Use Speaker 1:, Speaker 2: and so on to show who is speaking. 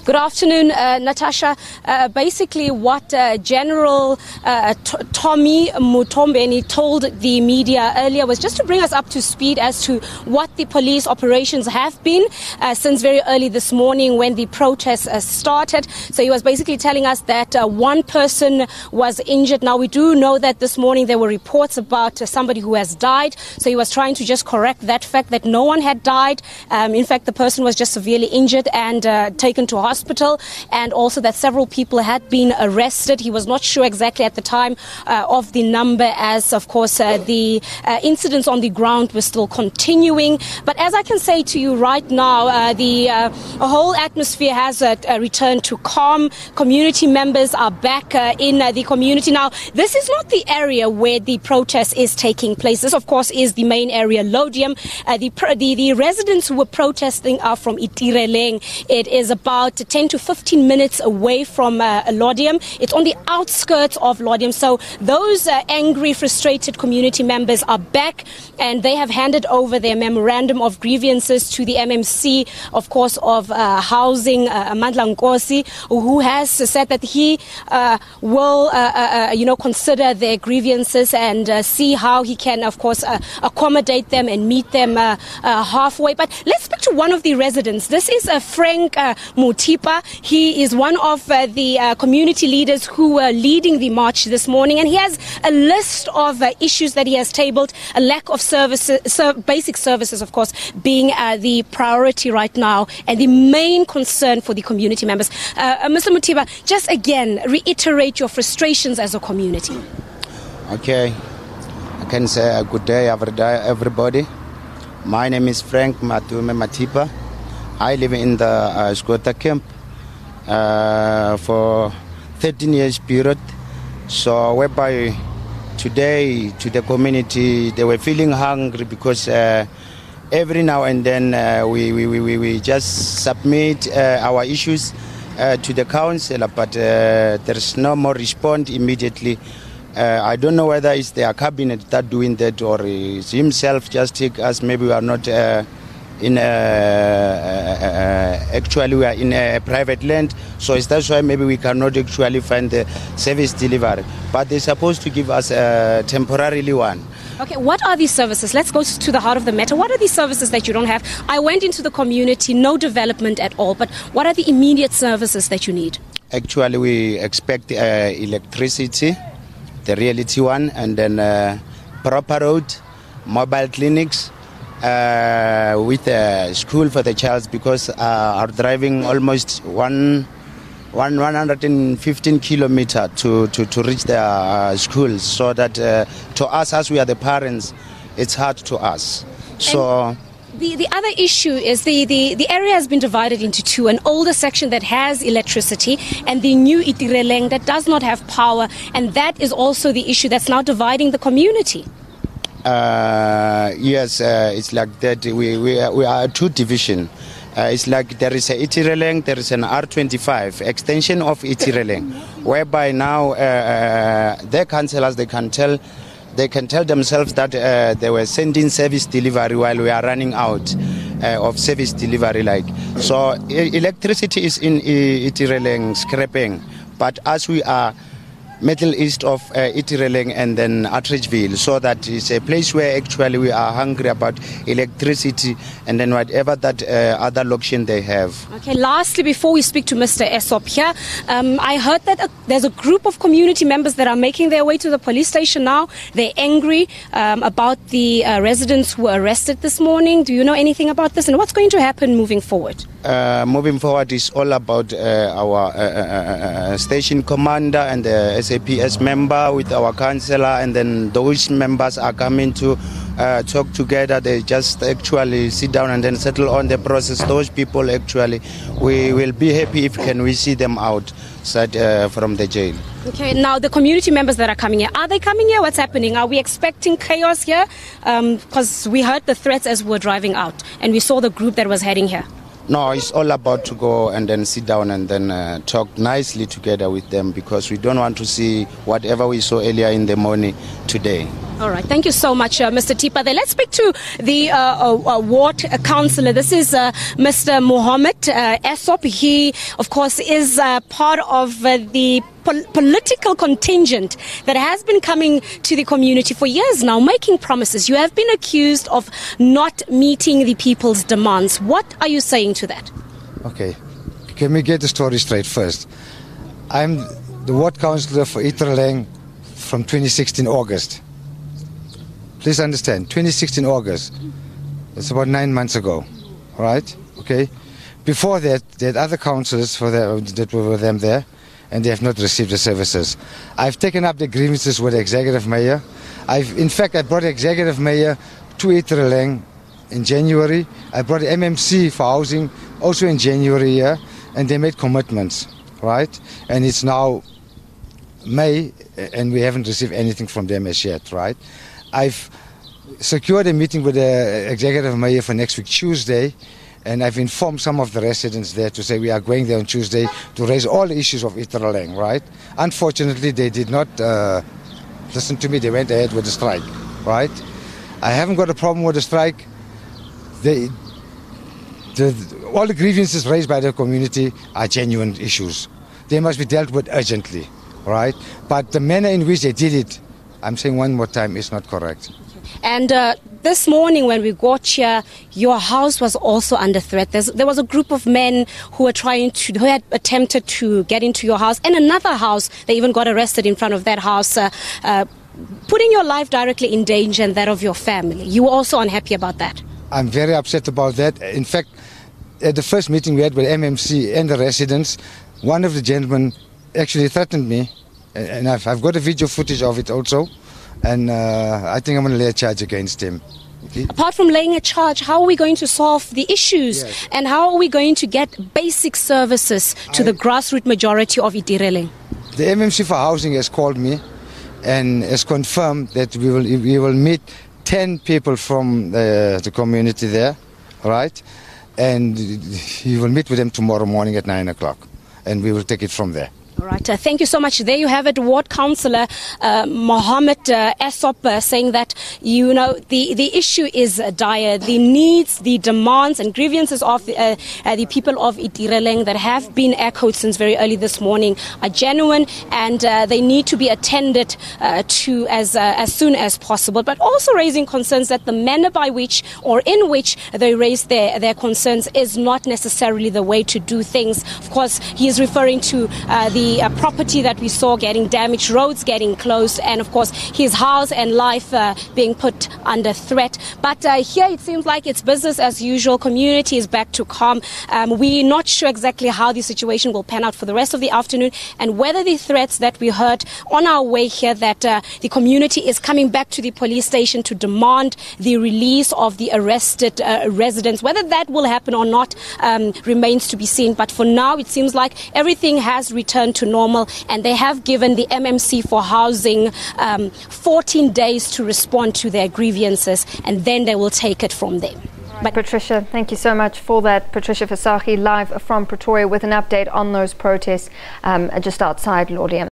Speaker 1: Good afternoon, Natasha. Basically, what General Tommy Mutombeni told the media earlier was just to bring us up to speed as to what the police operations have been since very early this morning when the protests started. So he was basically telling us that one person was injured. Now, we do know that this morning there were reports about somebody who has died. So he was trying to just correct that fact that no one had died. In fact, the person was just severely injured and taken to hospital, and also that several people had been arrested. He was not sure exactly at the time of the number, as of course the incidents on the ground were still continuing. But as I can say to you right now, the whole atmosphere has returned to calm. Community members are back in the community. Now, this is not the area where the protest is taking place. This, of course, is the main area, Laudium. The residents who were protesting are from Itireleng. It is about 10 to 15 minutes away from Laudium. It's on the outskirts of Laudium. So those angry, frustrated community members are back, and they have handed over their memorandum of grievances to the MMC, of course, of Housing, Amandla Nkosi, who has said that he will, consider their grievances and see how he can, of course, accommodate them and meet them halfway. But let's speak to one of the residents. This is Frank Mutipa. He is one of the community leaders who were leading the march this morning, and he has a list of issues that he has tabled. A lack of services, basic services, of course, being the priority right now and the main concern for the community members. Mr. Mutipa, just again reiterate your frustrations as a community.
Speaker 2: Okay, I can say a good day, everybody. My name is Frank Matipa. I live in the squatter camp for 13 years period. So whereby today to the community, they were feeling hungry because every now and then we just submit our issues to the councillor, but there's no more response immediately. I don't know whether it's their cabinet that doing that or it's himself just take us. Maybe we are not actually we are in a private land, so that's why maybe we cannot actually find the service delivery. But they're supposed to give us temporarily one.
Speaker 1: Okay, what are these services? Let's go to the heart of the matter. What are these services that you don't have? I went into the community, no development at all, but what are the immediate services that you need?
Speaker 2: Actually, we expect electricity, the reality one, and then proper road, mobile clinics, with a school for the child, because are driving almost 115 kilometers to reach their schools, so that to us, as we are the parents, it's hard to us. So
Speaker 1: the other issue is the area has been divided into two: an older section that has electricity and the new Itireleng that does not have power, and that is also the issue that's now dividing the community.
Speaker 2: Yes, it's like that. We are two division. It's like there is a Itireleng, there is an R25 extension of Itireleng, whereby now their councillors, they can tell themselves that they were sending service delivery while we are running out of service delivery. Like so, electricity is in Itireleng scrapping, but as we are middle east of Itireleng and then Atteridgeville, so that is a place where actually we are hungry about electricity and then whatever that other option they have.
Speaker 1: Okay, lastly, before we speak to Mr. Esop here, I heard that there's a group of community members that are making their way to the police station now. They're angry about the residents who were arrested this morning. Do you know anything about this, and what's going to happen moving forward?
Speaker 2: Moving forward is all about our station commander and the SABC member with our councillor, and then those members are coming to talk together. They just actually sit down and then settle on the process. Those people actually, we will be happy if we see them out from the jail.
Speaker 1: Okay, now the community members that are coming here, are they coming here? What's happening? Are we expecting chaos here? Because we heard the threats as we were driving out, and we saw the group that was heading here.
Speaker 2: No, it's all about to go and then sit down and then talk nicely together with them, because we don't want to see whatever we saw earlier in the morning today.
Speaker 1: All right. Thank you so much, Mr. Tipa. Let's speak to the ward councillor. This is Mr. Mohammed Esop. He, of course, is part of the political contingent that has been coming to the community for years now, making promises. You have been accused of not meeting the people's demands. What are you saying to that?
Speaker 3: Okay. Can we get the story straight first? I'm the ward councillor for Itireleng from 2016 August. Please understand, 2016 August. It's about 9 months ago, all right? Okay. Before that, there had other councillors that were with them there, and they have not received the services. I've taken up the grievances with the executive mayor. In fact, I brought the executive mayor to Itireleng in January. I brought the MMC for housing also in January here, and they made commitments, right? And it's now May, and we haven't received anything from them as yet, right? I've secured a meeting with the executive mayor for next week, Tuesday, and I've informed some of the residents there to say we are going there on Tuesday to raise all the issues of Itireleng, right? Unfortunately, they did not listen to me. They went ahead with the strike, right? I haven't got a problem with the strike. All the grievances raised by the community are genuine issues. They must be dealt with urgently, right? But the manner in which they did it, I'm saying one more time, is not correct.
Speaker 1: And this morning when we got here, your house was also under threat. There was a group of men who had attempted to get into your house, and another house. They even got arrested in front of that house, putting your life directly in danger and that of your family. You were also unhappy about that? I'm
Speaker 3: very upset about that. In fact, at the first meeting we had with MMC and the residents, one of the gentlemen actually threatened me, and I've got a video footage of it also, and I think I'm going to lay a charge against him. Okay? Apart from laying a charge, how are we going to solve the issues? Yes. And how are we going to get basic services to the grassroots majority of Itireleng? The MMC for Housing has called me and has confirmed that we will meet 10 people from the community there, right? And he will meet with them tomorrow morning at 9 o'clock, and we will take it from there. All right. Thank you so much. There you have it, Ward Councillor Mohammed Esop saying that, the issue is dire. The needs, the demands and grievances of the people of Itireleng that have been echoed since very early this morning are genuine, and they need to be attended to as soon as possible. But also raising concerns that the manner by which or in which they raise their concerns is not necessarily the way to do things. Of course, he is referring to the property that we saw getting damaged, roads getting closed, and of course his house and life being put under threat. But here it seems like it's business as usual. Community is back to calm. We're not sure exactly how the situation will pan out for the rest of the afternoon, and whether the threats that we heard on our way here, that the community is coming back to the police station to demand the release of the arrested residents, whether that will happen or not remains to be seen. But for now it seems like everything has returned to normal, and they have given the MMC for Housing 14 days to respond to their grievances, and then they will take it from there.
Speaker 4: Right. Patricia, thank you so much for that. Patricia Fasaki live from Pretoria with an update on those protests just outside Laudium.